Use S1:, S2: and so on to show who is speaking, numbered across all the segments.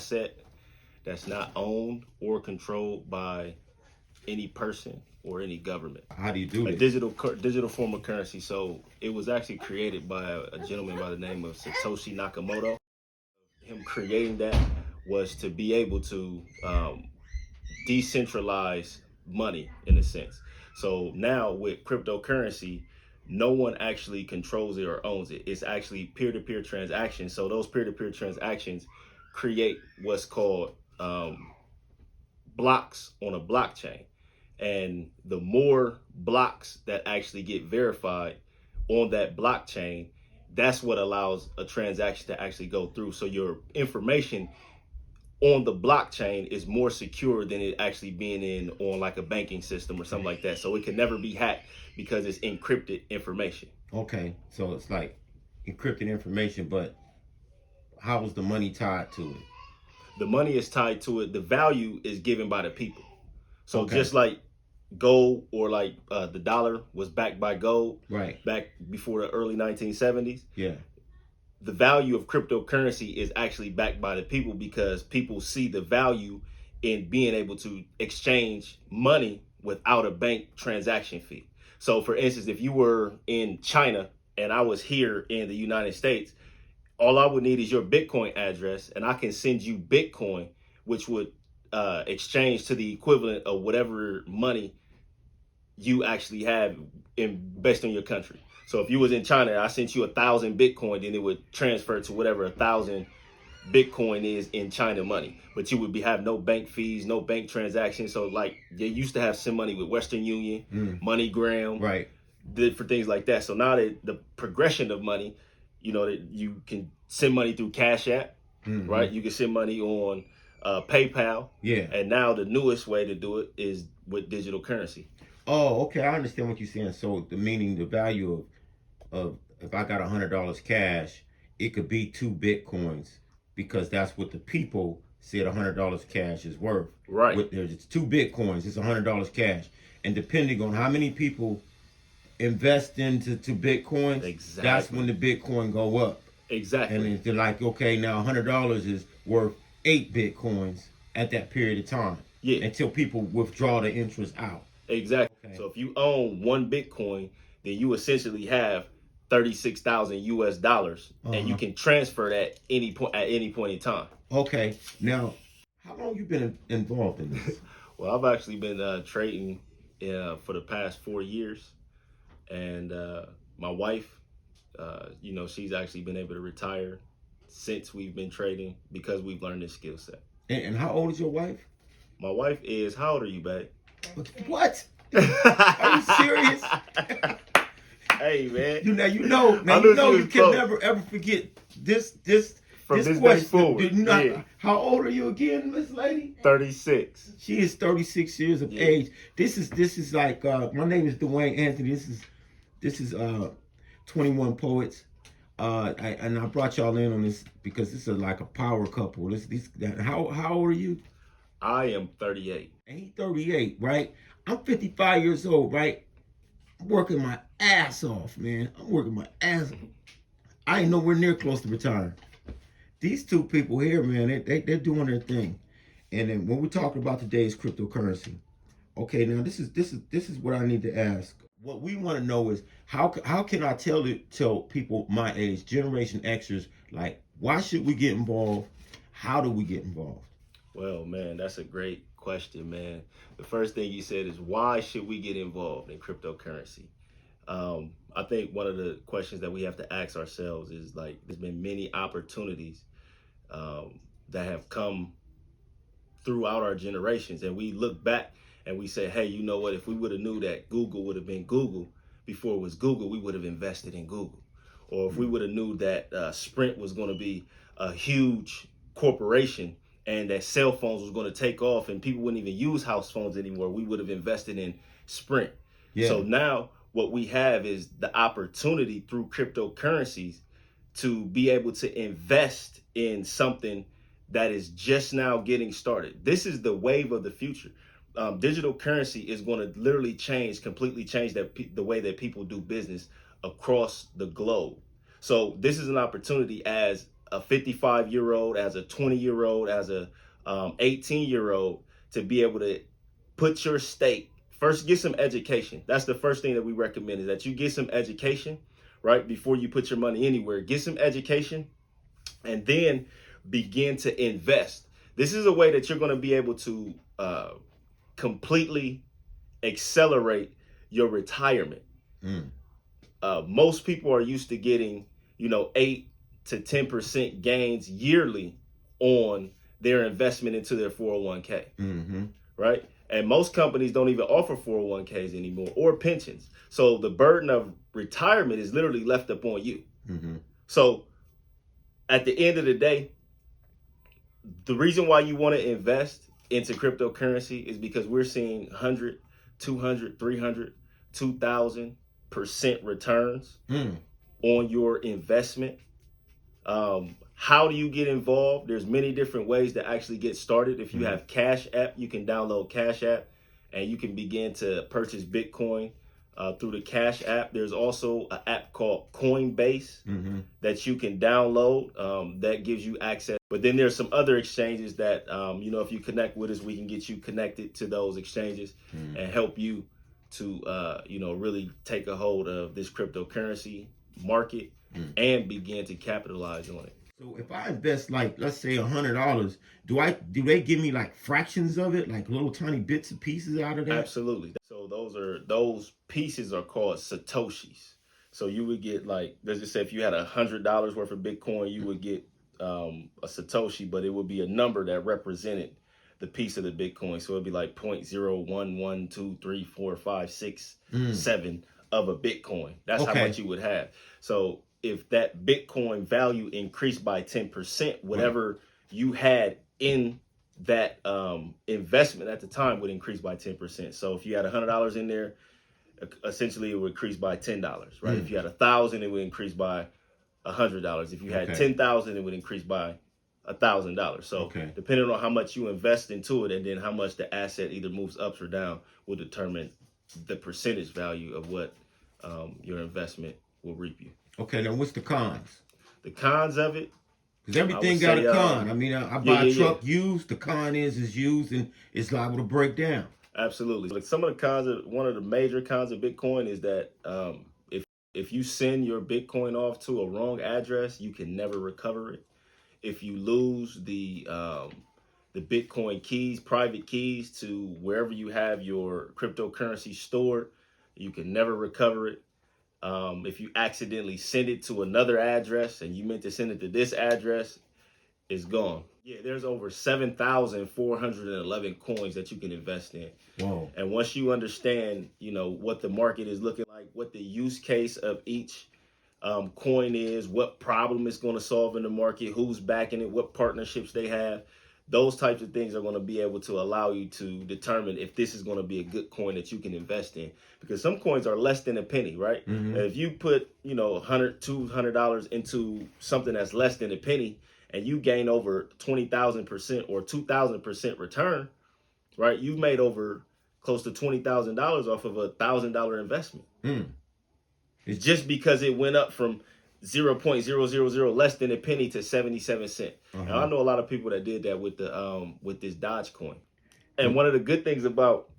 S1: asset that's not owned or controlled by any person or any government.
S2: How do you do
S1: A
S2: this?
S1: digital form of currency. So it was actually created by a gentleman by the name of Satoshi Nakamoto. Him creating that was to be able to decentralize money in a sense. So now with cryptocurrency, no one actually controls it or owns it. It's actually peer-to-peer transactions. So those peer-to-peer transactions create what's called blocks on a blockchain. And the more blocks that actually get verified on that blockchain, that's what allows a transaction to actually go through. So your information on the blockchain is more secure than it actually being in on like a banking system or something like that. So it can never be hacked because it's encrypted information.
S2: Okay, so it's like encrypted information, but how is the money tied to it?
S1: The money is tied to it. The value is given by the people. So
S2: Okay.
S1: just like gold or like the dollar was backed by gold
S2: Right.
S1: back before the early 1970s.
S2: Yeah.
S1: The value of cryptocurrency is actually backed by the people because people see the value in being able to exchange money without a bank transaction fee. So for instance, if you were in China and I was here in the United States, all I would need is your Bitcoin address and I can send you Bitcoin, which would exchange to the equivalent of whatever money you actually have based on your country. So if you was in China, I sent you 1,000 Bitcoin, then it would transfer to whatever 1,000 Bitcoin is in China money. But you would have no bank fees, no bank transactions. So like they used to have send money with Western Union, MoneyGram,
S2: Right.
S1: for things like that. So now that the progression of money, you know, that you can send money through Cash App, right? You can send money on PayPal.
S2: Yeah.
S1: And now the newest way to do it is with digital currency.
S2: Oh, okay. I understand what you're saying. So the meaning, the value of if I got $100 cash, it could be 2 Bitcoins because that's what the people said $100 cash is worth.
S1: Right.
S2: With there's 2 Bitcoins, it's $100 cash, and depending on how many people invest into Bitcoins,
S1: Exactly.
S2: that's when the Bitcoin go up.
S1: Exactly.
S2: And they're like, okay, now $100 is worth 8 Bitcoins at that period of time.
S1: Yeah.
S2: Until people withdraw the interest out.
S1: Exactly.
S2: Okay.
S1: So if you own 1 Bitcoin, then you essentially have 36,000 US dollars, and you can transfer that at any point in time.
S2: Okay. Now, how long you been involved in this?
S1: Well, I've actually been trading for the past 4 years, and my wife, you know, she's actually been able to retire since we've been trading because we've learned this skill set.
S2: And how old is your wife?
S1: My wife is, how old are you, babe?
S2: What? Are you serious?
S1: Hey, man.
S2: You know, you can never ever forget this
S1: From this
S2: question.
S1: day forward. Yeah.
S2: How old are you again, Miss Lady?
S1: 36.
S2: She is 36 years of age. This is like my name is Dwayne Anthony. This is 21 Poets. And I brought y'all in on this because this is like a power couple. How old are you?
S1: I am 38.
S2: And he's 38, right? I'm 55 years old, right? I'm working my ass off, man. I'm working my ass off. I ain't nowhere near close to retiring. These two people here, man, they're doing their thing. And then when we're talking about today's cryptocurrency, okay, now this is what I need to ask. What we want to know is how can I tell people my age, Generation Xers, like, why should we get involved? How do we get involved?
S1: Well, man, that's a great question, man. The first thing you said is, why should we get involved in cryptocurrency? I think one of the questions that we have to ask ourselves is, like, there's been many opportunities that have come throughout our generations, and we look back and we say, hey, you know what, if we would have knew that Google would have been Google before it was Google, we would have invested in Google. Or if we would have knew that Sprint was going to be a huge corporation and that cell phones was going to take off and people wouldn't even use house phones anymore, we would have invested in Sprint. Yeah. So now what we have is the opportunity through cryptocurrencies to be able to invest in something that is just now getting started. This is the wave of the future. Digital currency is going to literally completely change the way that people do business across the globe. So this is an opportunity as a 55-year-old, as a 20-year-old, as a 18-year-old, to be able to put your stake. First, get some education. That's the first thing that we recommend, is that you get some education, right? Before you put your money anywhere, get some education and then begin to invest. This is a way that you're going to be able to completely accelerate your retirement. Most people are used to getting, 8 to 10% gains yearly on their investment into their 401k, right? And most companies don't even offer 401ks anymore, or pensions. So the burden of retirement is literally left up on you. So at the end of the day, the reason why you want to invest into cryptocurrency is because we're seeing 100, 200, 300, 2,000% returns on your investment. How do you get involved? There's many different ways to actually get started. If you have Cash App, you can download Cash App and you can begin to purchase Bitcoin through the Cash App. There's also an app called Coinbase that you can download that gives you access. But then there's some other exchanges that, if you connect with us, we can get you connected to those exchanges and help you to, really take a hold of this cryptocurrency market and begin to capitalize on it.
S2: So if I invest, like, let's say $100, do they give me like fractions of it, like little tiny bits and pieces out of that?
S1: Absolutely. So those pieces are called Satoshis. So you would get, like, let's just say if you had $100 worth of Bitcoin, you would get a Satoshi, but it would be a number that represented the piece of the Bitcoin. So it'd be like 0.01123456 of a Bitcoin. That's how much you would have. So if that Bitcoin value increased by 10%, whatever you had in that investment at the time would increase by 10%. So if you had $100 in there, essentially it would increase by $10, right? If you had 1,000, it would increase by $100. If you had 10,000, it would increase by $1,000. So depending on how much you invest into it, and then how much the asset either moves up or down, will determine the percentage value of what your investment will reap you.
S2: Okay, now what's the cons?
S1: The cons of it?
S2: Because everything got a con. I mean, I buy a truck used. The con is used and it's liable to break down.
S1: Absolutely. Like, some of the cons one of the major cons of Bitcoin is that if you send your Bitcoin off to a wrong address, you can never recover it. If you lose the Bitcoin keys, private keys to wherever you have your cryptocurrency stored, you can never recover it. If you accidentally send it to another address and you meant to send it to this address, it's gone. Yeah, there's over 7,411 coins that you can invest in.
S2: Whoa.
S1: And once you understand, what the market is looking like, what the use case of each coin is, what problem it's going to solve in the market, who's backing it, what partnerships they have, those types of things are going to be able to allow you to determine if this is going to be a good coin that you can invest in. Because some coins are less than a penny, right? And if you put, $100, $200 into something that's less than a penny, and you gain over 20,000% or 2,000% return, right? You've made over close to $20,000 off of $1,000 investment. It's just because it went up from 0.000 less than a penny to 77 cents. Now, I know a lot of people that did that with this Dogecoin. And one of the good things about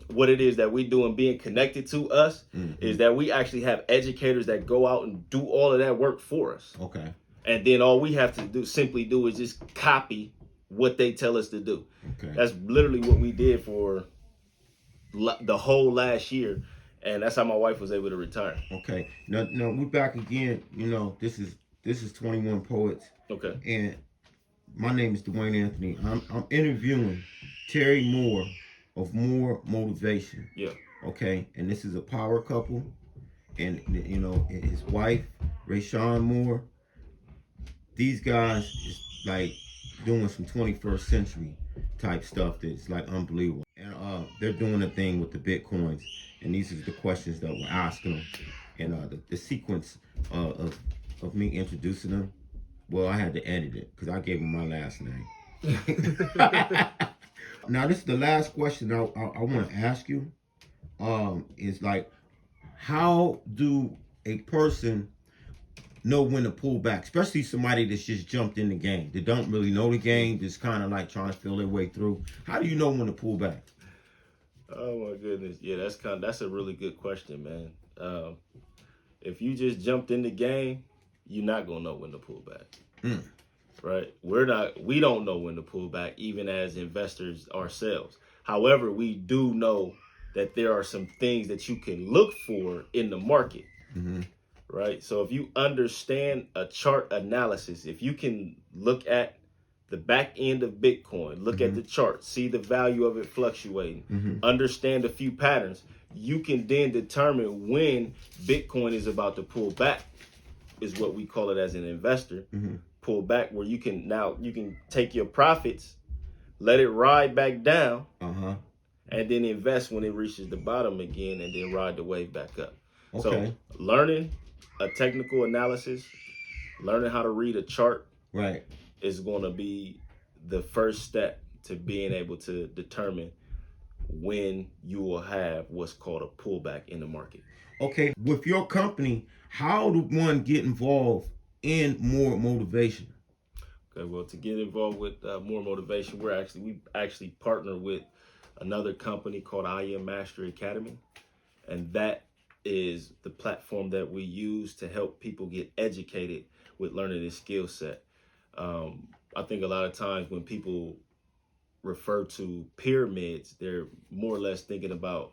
S1: what it is that we do and being connected to us is that we actually have educators that go out and do all of that work for us.
S2: Okay.
S1: And then all we have to simply do is just copy what they tell us to do. Okay. That's literally what we did for the whole last year. And that's how my wife was able to retire.
S2: Okay. Now we're back again. This is 21 Poets.
S1: Okay.
S2: And my name is Dwayne Anthony. I'm interviewing Terry Moore of Moore Motivation.
S1: Yeah.
S2: Okay. And this is a power couple. And his wife, Rayshawn Moore. These guys is like doing some 21st century type stuff that's like unbelievable. And they're doing a thing with the Bitcoins. And these are the questions that we're asking them. And the sequence of me introducing them, well, I had to edit it because I gave them my last name. Now, this is the last question I want to ask you. Is like, how do a person know when to pull back, especially somebody that's just jumped in the game, that don't really know the game, just kind of like trying to feel their way through? How do you know when to pull back?
S1: Oh my goodness, yeah, that's a really good question, man. If you just jumped in the game, you're not gonna know when to pull back, right? We don't know when to pull back, even as investors ourselves. However, we do know that there are some things that you can look for in the market, right? So if you understand a chart analysis, if you can look at the back end of Bitcoin, look at the chart, see the value of it fluctuating, understand a few patterns, you can then determine when Bitcoin is about to pull back, is what we call it as an investor. Pull back, where you can take your profits, let it ride back down, and then invest when it reaches the bottom again, and then ride the wave back up. So learning a technical analysis, learning how to read a chart,
S2: Right.
S1: is going to be the first step to being able to determine when you will have what's called a pullback in the market.
S2: Okay, with your company, how do one get involved in More Motivation?
S1: Okay, well, to get involved with More Motivation, we actually partner with another company called I Am Mastery Academy, and that is the platform that we use to help people get educated with learning this skill set. I think a lot of times when people refer to pyramids, they're more or less thinking about,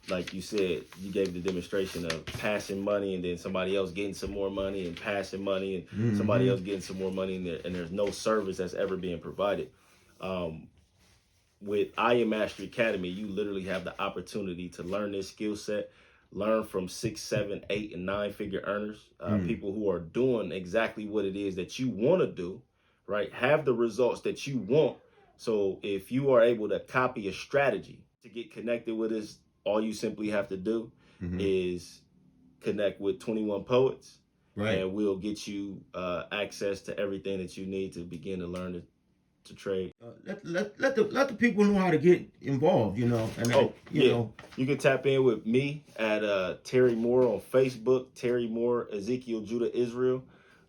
S1: like you said, you gave the demonstration of passing money and then somebody else getting some more money and passing money and somebody else getting some more money, and there's no service that's ever being provided. With I Am Mastery Academy, you literally have the opportunity to learn this skill set, learn from 6, 7, 8, and 9-figure earners, people who are doing exactly what it is that you want to do, right? Have the results that you want. So if you are able to copy a strategy to get connected with us, all you simply have to do is connect with 21 Poets, and we'll get you access to everything that you need to begin to learn to trade.
S2: Let the people know how to get involved, you know. And you know,
S1: you can tap in with me at Terry Moore on Facebook, Terry Moore, Ezekiel Judah Israel.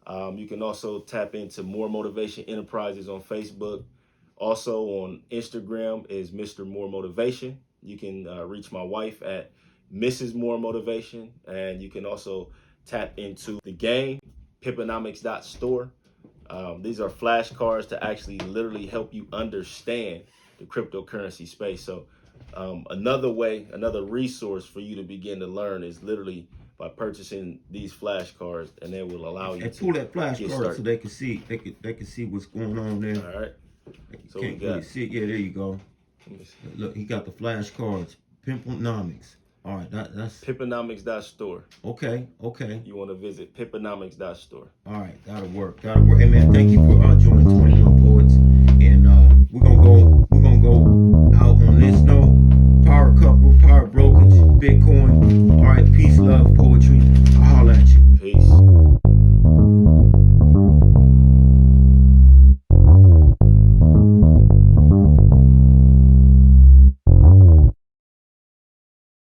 S1: You can also tap into More Motivation Enterprises on Facebook. Also on Instagram is Mr. More Motivation. You can reach my wife at Mrs. More Motivation, and you can also tap into the game, Pipponomics.store. These are flashcards to actually literally help you understand the cryptocurrency space. So another resource for you to begin to learn is literally by purchasing these flashcards, and they will allow you to
S2: pull that flashcard so they can see what's going on there.
S1: All right. So
S2: can't really see it. Yeah, there you go. Look, he got the flashcards. Pimponomics. All right, that's
S1: Pipponomics.store.
S2: Okay.
S1: You want to visit Pipponomics.store.
S2: All right, that'll work. Hey man, thank you for